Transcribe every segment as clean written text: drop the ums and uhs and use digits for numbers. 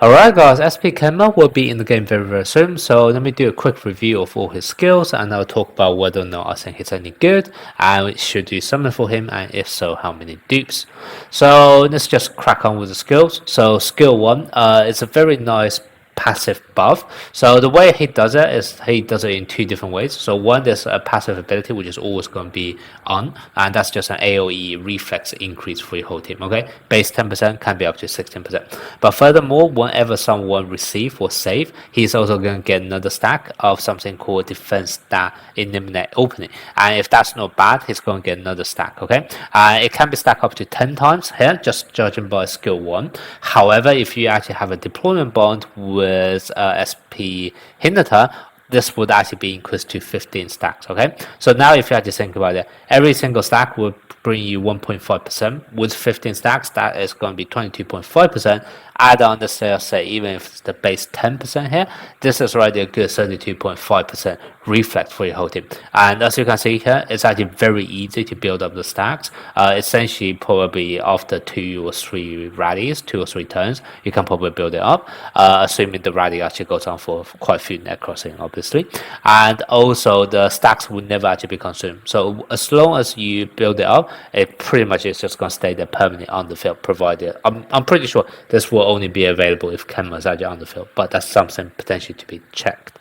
Alright guys, SP Kenma will be in the game very soon, so let me do a quick review of all his skills and I'll talk about whether or not I think he's any good and should you summon for him, and if so, how many dupes. So let's just crack on with the skills. So skill 1, it's a very nice passive buff. So the way he does it is he does it in two different ways. So one, there's a passive ability which is always going to be on, and that's just an AoE reflex increase for your whole team. Okay, base 10% can be up to 16%. But furthermore, whenever someone receive or save, he's also going to get another stack of something called defense that eliminate opening. And if that's not bad, he's going to get another stack. Okay, it can be stacked up to 10 times here, just judging by skill 1. However, if you actually have a deployment bond with SP Hinata, this would actually be increased to 15 stacks. Okay, so now if you actually think about it, every single stack would bring you 1.5%. With 15 stacks, that is going to be 22.5%. Add on the sales, say even if it's the base 10% here, this is already a good 32.5% reflect for your whole team. And as you can see here, it's actually very easy to build up the stacks. Essentially, probably after 2 or 3 rallies, 2 or 3 turns, you can probably build it up, assuming the rally actually goes on for quite a few net crossing, obviously. And also, the stacks will never actually be consumed. So as long as you build it up, it pretty much is just going to stay there permanently on the field, provided I'm pretty sure this will only be available if Kenma is actually on the field, but that's something potentially to be checked.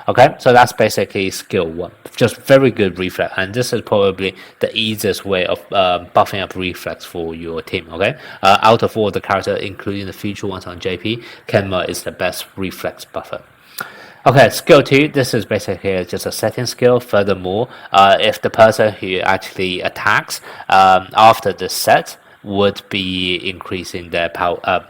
Okay, so that's basically skill 1, just very good reflex, and this is probably the easiest way of buffing up reflex for your team. Okay, out of all the characters, including the future ones on JP, Kenma is the best reflex buffer. Okay, skill 2, this is basically just a setting skill. Furthermore, if the person who actually attacks after the set would be increasing their power,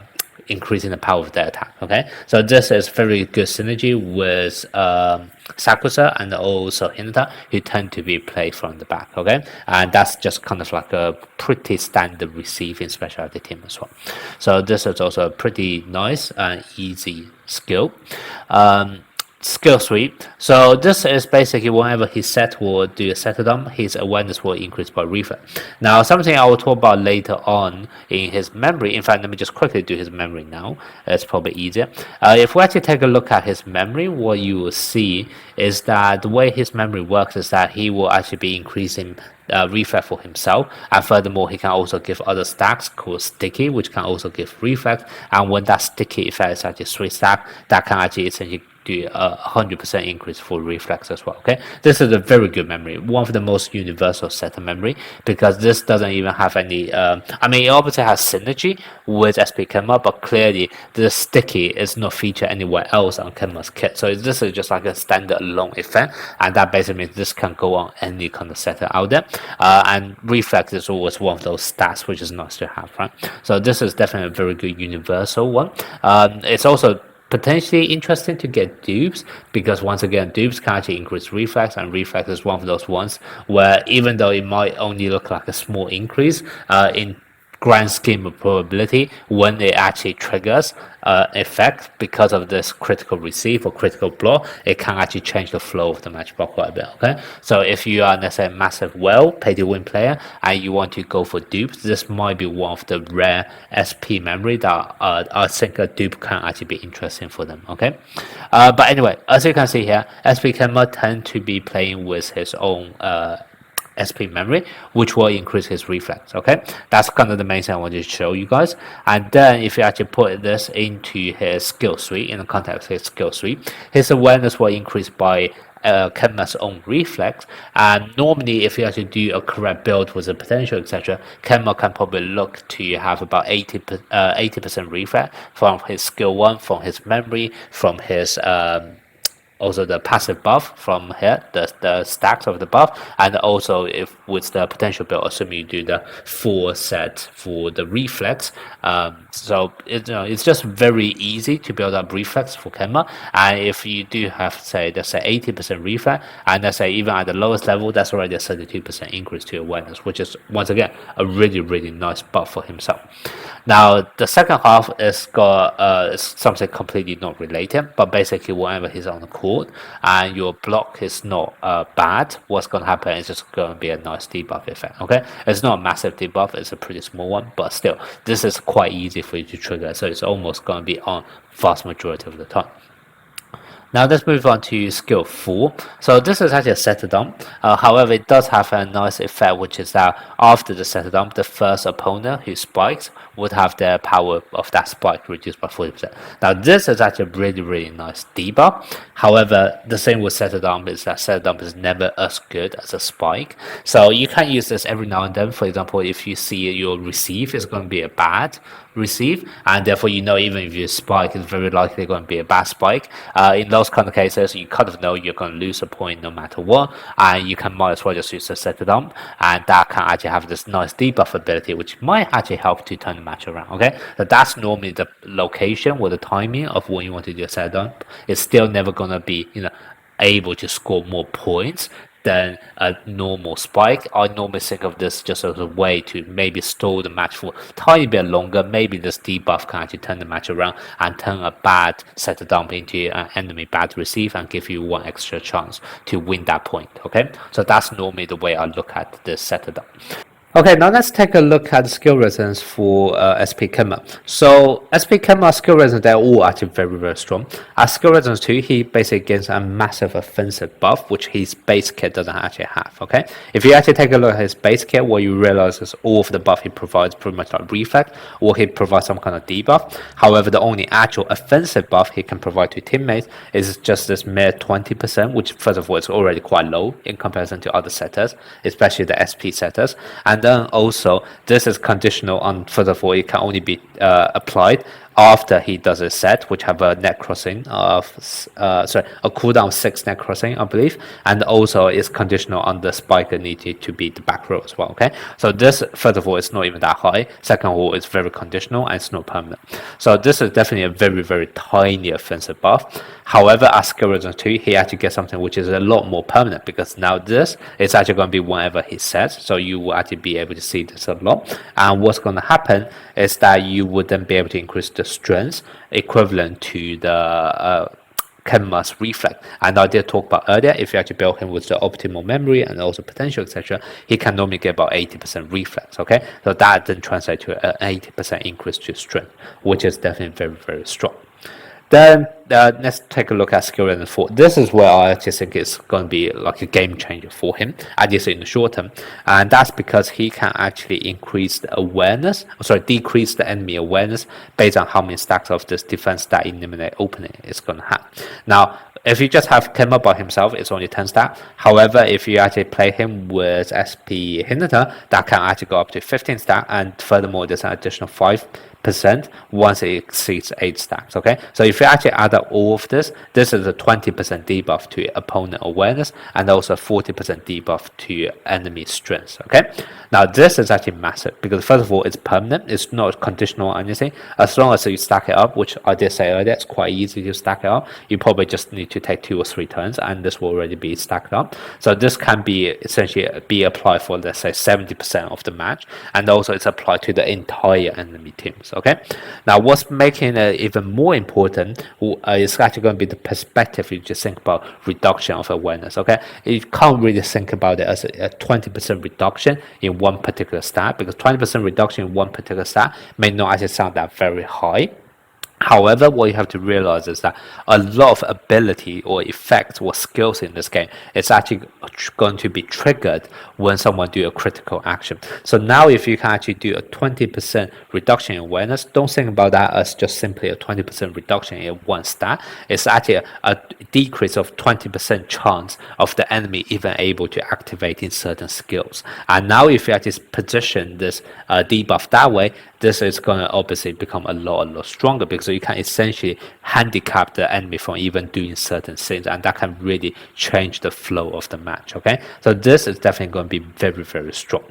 increasing the power of their attack. Okay, so this is very good synergy with Sakusa and also Hinata, who tend to be played from the back. Okay, and that's just kind of like a pretty standard receiving specialty team as well. So this is also a pretty nice and easy skill. Skill 3. So this is basically whenever he set will do a settle his awareness will increase by reflex. Now something I will talk about later on in his memory. In fact, let me just quickly do his memory now. It's probably easier. If we actually take a look at his memory, what you will see is that the way his memory works is that he will actually be increasing reflex for himself, and furthermore he can also give other stacks called sticky, which can also give reflex, and when that sticky effect is actually 3 stack, that can actually essentially do a 100% increase for reflex as well. Okay, this is a very good memory, one of the most universal set of memory, because this doesn't even have any I mean, it obviously has synergy with SP Kenma, but clearly the sticky is not featured anywhere else on Kenma's kit, so this is just like a standard alone effect, and that basically means this can go on any kind of setter out there. And reflex is always one of those stats which is nice to have, right? So this is definitely a very good universal one. It's also potentially interesting to get dupes, because once again, dupes can actually increase reflex, and reflex is one of those ones where even though it might only look like a small increase in grand scheme of probability, when it actually triggers effect because of this critical receive or critical block, it can actually change the flow of the match by quite a bit. Okay, so if you are, let's say, a massive pay to win player and you want to go for dupes, this might be one of the rare SP memory that I think a dupe can actually be interesting for them. Okay, but anyway, as you can see here, SP Kenma tend to be playing with his own SP memory, which will increase his reflex. Okay, that's kind of the main thing I wanted to show you guys. And then if you actually put this into his skill 3, in the context of his skill 3, his awareness will increase by Kenma's own reflex. And normally if you actually do a correct build with the potential, etc., Kenma can probably look to have about 80% reflex from his skill 1, from his memory, from his also the passive buff from here, the stacks of the buff, and also if with the potential build, assuming you do the 4 set for the reflex. So it's just very easy to build up reflex for Kenma, and if you do have, say, let's say 80% reflex, and let's say even at the lowest level, that's already a 32% increase to awareness, which is once again a really nice buff for himself. Now the second half is got something completely not related, but basically whenever he's on the court, short and your block is not bad, what's going to happen is just going to be a nice debuff effect. Okay, it's not a massive debuff, it's a pretty small one, but still, this is quite easy for you to trigger, so it's almost going to be on vast majority of the time. Now let's move on to skill 4. So this is actually a setter dump. However, it does have a nice effect, which is that after the setter dump, the first opponent who spikes would have their power of that spike reduced by 40%. Now this is actually a really nice debuff. However, the same with setter dump is that setter dump is never as good as a spike. So you can use this every now and then. For example, if you see your receive is going to be a bad receive, and therefore you know even if you spike, it's very likely going to be a bad spike. In those kind of cases, you kind of know you're going to lose a point no matter what, and you can might as well just use the setter dump, and that can actually have this nice debuff ability, which might actually help to turn the match around. Okay, so that's normally the location or the timing of when you want to do a setter dump. It's still never going to be able to score more points than a normal spike. I normally think of this just as a way to maybe stall the match for a tiny bit longer. Maybe this debuff can actually turn the match around and turn a bad setter dump into an enemy bad receive and give you one extra chance to win that point. Okay, so that's normally the way I look at this setter dump. Okay, now let's take a look at the skill resonance for SP Kenma. So SP Kenma skill resonance, they're all actually very strong. As skill resonance 2, he basically gains a massive offensive buff, which his base kit doesn't actually have. Okay, if you actually take a look at his base kit, what you realize is all of the buff he provides pretty much like reflect, or he provides some kind of debuff. However, the only actual offensive buff he can provide to teammates is just this mere 20%, which first of all is already quite low in comparison to other setters, especially the SP setters. And then also this is conditional on, first of all, it can only be applied after he does a set, which have a net crossing of a cooldown of 6 net crossing, I believe, and also is conditional on the spike needed to be the back row as well. Okay, so this, first of all, it's not even that high. Second of all, it's very conditional and it's not permanent. So this is definitely a very tiny offensive buff. However, as skill resonance 2, he actually gets something which is a lot more permanent, because now this is actually going to be whenever he sets, so you will actually be able to see this a lot. And what's going to happen is that you would then be able to increase the strength equivalent to the Kenma's reflect. And I did talk about earlier, if you actually build him with the optimal memory and also potential, etc., he can normally get about 80% reflex. Okay, so that then translates to an 80% increase to strength, which is definitely very strong. Then let's take a look at skill resonance 4. This is where I actually think it's going to be like a game changer for him, at least in the short term. And that's because he can actually increase the awareness, decrease the enemy awareness based on how many stacks of this defense that eliminate opening is going to have. Now, if you just have Kenma by himself, it's only 10 stack. However, if you actually play him with SP Hinata, that can actually go up to 15 stack, and furthermore, there's an additional 5% once it exceeds 8 stacks. Okay, so if you actually add up all of this, this is a 20% debuff to opponent awareness and also a 40% debuff to enemy strength. Okay, now this is actually massive, because first of all, it's permanent, it's not conditional or anything. As long as you stack it up, which I did say earlier, it's quite easy to stack it up. You probably just need to take 2 or 3 turns and this will already be stacked up. So this can be essentially be applied for, let's say, 70% of the match, and also it's applied to the entire enemy teams. Okay, now what's making it even more important is actually going to be the perspective. You just think about reduction of awareness. Okay, you can't really think about it as a 20% reduction in one particular stat, because 20% reduction in one particular stat may not actually sound that very high. However, what you have to realize is that a lot of ability or effects or skills in this game is actually going to be triggered when someone do a critical action. So now if you can actually do a 20% reduction in awareness, don't think about that as just simply a 20% reduction in one stat. It's actually a decrease of 20% chance of the enemy even able to activate in certain skills. And now if you actually position this debuff that way, this is going to obviously become a lot stronger, because you can essentially handicap the enemy from even doing certain things, and that can really change the flow of the match. Okay, so this is definitely going to be very strong.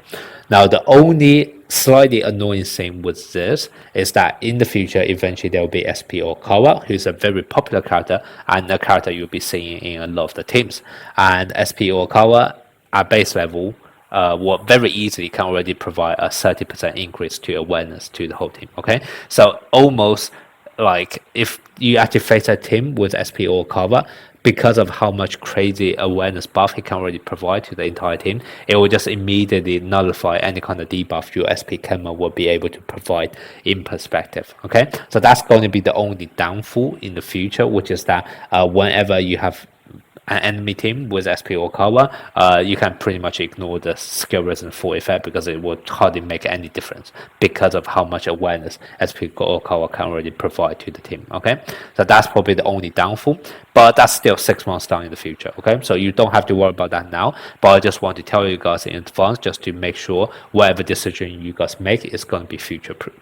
Now, the only slightly annoying thing with this is that in the future, eventually there will be SP Okawa, who's a very popular character and a character you'll be seeing in a lot of the teams. And SP Okawa at base level what very easily can already provide a 30% increase to awareness to the whole team. Okay, so almost like if you actually face a team with SP or cover, because of how much crazy awareness buff he can already provide to the entire team, it will just immediately nullify any kind of debuff your SP Kenma will be able to provide in perspective. Okay, so that's going to be the only downfall in the future, which is that whenever you have an enemy team with SP Okawa, you can pretty much ignore the skill resistance 4 effect because it will hardly make any difference because of how much awareness SP Okawa can already provide to the team. Okay, so that's probably the only downfall, but that's still 6 months down in the future. Okay, so you don't have to worry about that now, but I just want to tell you guys in advance just to make sure whatever decision you guys make is going to be future proof.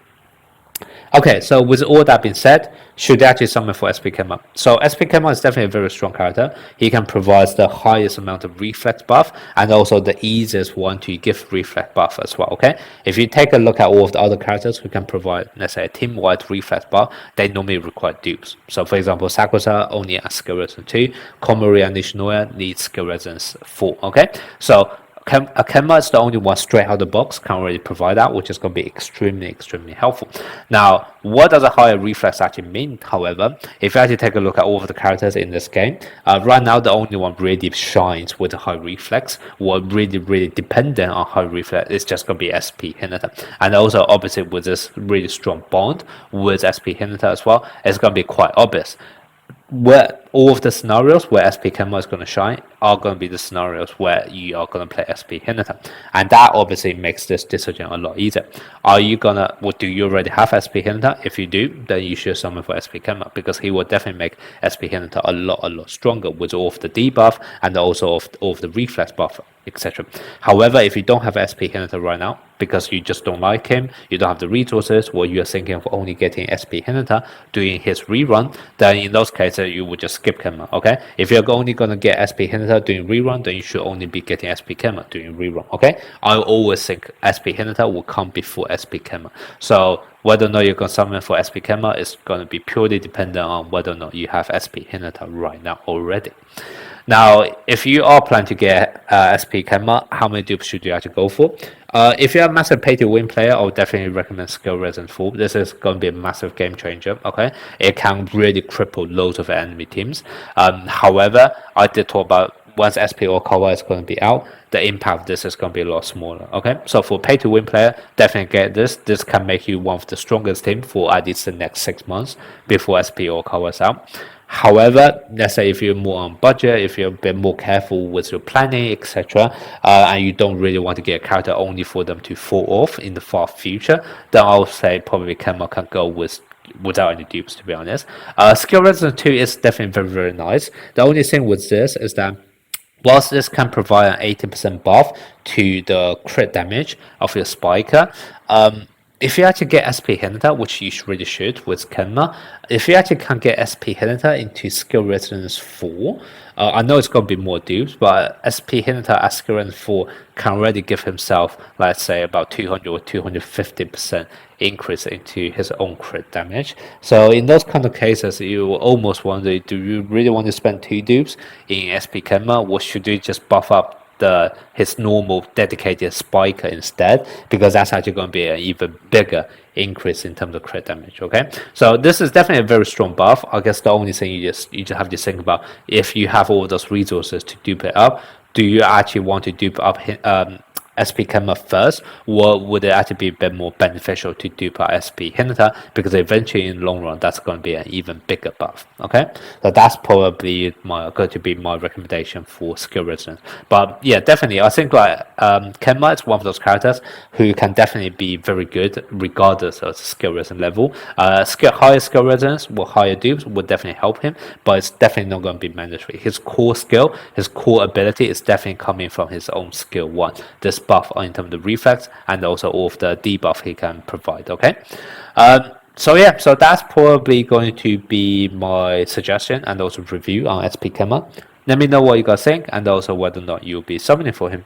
Okay, so with all that being said, should actually summon for SP Kenma. So SP Kenma is definitely a very strong character. He can provide the highest amount of reflex buff and also the easiest one to give reflex buff as well. Okay, if you take a look at all of the other characters who can provide, let's say, a team-wide reflex buff, they normally require dupes. So for example, Sakusa only has skill resistance 2, Komori and Nishinoya needs skill resistance 4. Okay, so Kenma is the only one straight out of the box can already provide that, which is going to be extremely helpful. Now, what does a higher reflex actually mean? However, if you actually take a look at all of the characters in this game, right now the only one really shines with a high reflex, or really dependent on high reflex, is just going to be SP Hinata. And also, obviously, with this really strong bond with SP Hinata as well, it's going to be quite obvious where all of the scenarios where SP Kenma is going to shine are going to be the scenarios where you are going to play SP Hinata, and that obviously makes this decision a lot easier. Are you gonna, well, do you already have SP Hinata? If you do, then you should summon for SP Kenma, because he will definitely make SP Hinata a lot stronger with all of the debuff and also of all of the reflex buff, etc. However, if you don't have SP Hinata right now because you just don't like him, you don't have the resources, or you are thinking of only getting SP Hinata doing his rerun, then in those cases you would just skip Kenma. Okay, if you're only gonna get SP Hinata doing rerun, then you should only be getting SP Kenma doing rerun. Okay, I always think SP Hinata will come before SP Kenma. So whether or not you're gonna summon for SP Kenma is gonna be purely dependent on whether or not you have SP Hinata right now already. Now, if you are planning to get SP Kenma, how many dupes should you actually go for? If you're a massive pay-to-win player, I would definitely recommend Skill Resistance 4. This is going to be a massive game changer, okay? It can really cripple loads of enemy teams. However, I did talk about once SP Okawa is going to be out, the impact of this is going to be a lot smaller, okay? So for pay-to-win player, definitely get this. This can make you one of the strongest team for at least the next 6 months before SP Okawa is out. However, let's say if you're more on budget, if you're a bit more careful with your planning, etc., and you don't really want to get a character only for them to fall off in the far future, then I would say probably Kenma can go without any dupes, to be honest. Skill Resistance 2 is definitely very nice. The only thing with this is that whilst this can provide an 80% buff to the crit damage of your spiker, if you actually get SP Hinata, which you really should with Kenma, if you actually can get SP Hinata into Skill Resistance 4, I know it's going to be more dupes, but SP Hinata at Skill Resistance 4 can already give himself, let's say, about 200 or 250% increase into his own crit damage. So in those kind of cases, you will almost wonder, do you really want to spend 2 dupes in SP Kenma, or should you just buff up his normal dedicated spiker instead, because that's actually going to be an even bigger increase in terms of crit damage. Okay, so this is definitely a very strong buff. I guess the only thing you just have to think about, if you have all those resources to dupe it up, do you actually want to dupe up SP Kenma first, or would it actually be a bit more beneficial to dupe out SP Hinata, because eventually in the long run that's going to be an even bigger buff. Okay, so that's probably going to be my recommendation for skill resistance. But yeah, definitely I think like Kenma is one of those characters who can definitely be very good regardless of the skill resistance level. Higher skill resistance or higher dupes would definitely help him, but it's definitely not going to be mandatory. His core skill, his core ability is definitely coming from his own skill 1. This buff in terms of the reflex and also all of the debuff he can provide. Okay, so yeah, so that's probably going to be my suggestion and also review on SP Kenma. Let me know what you guys think and also whether or not you'll be summoning for him.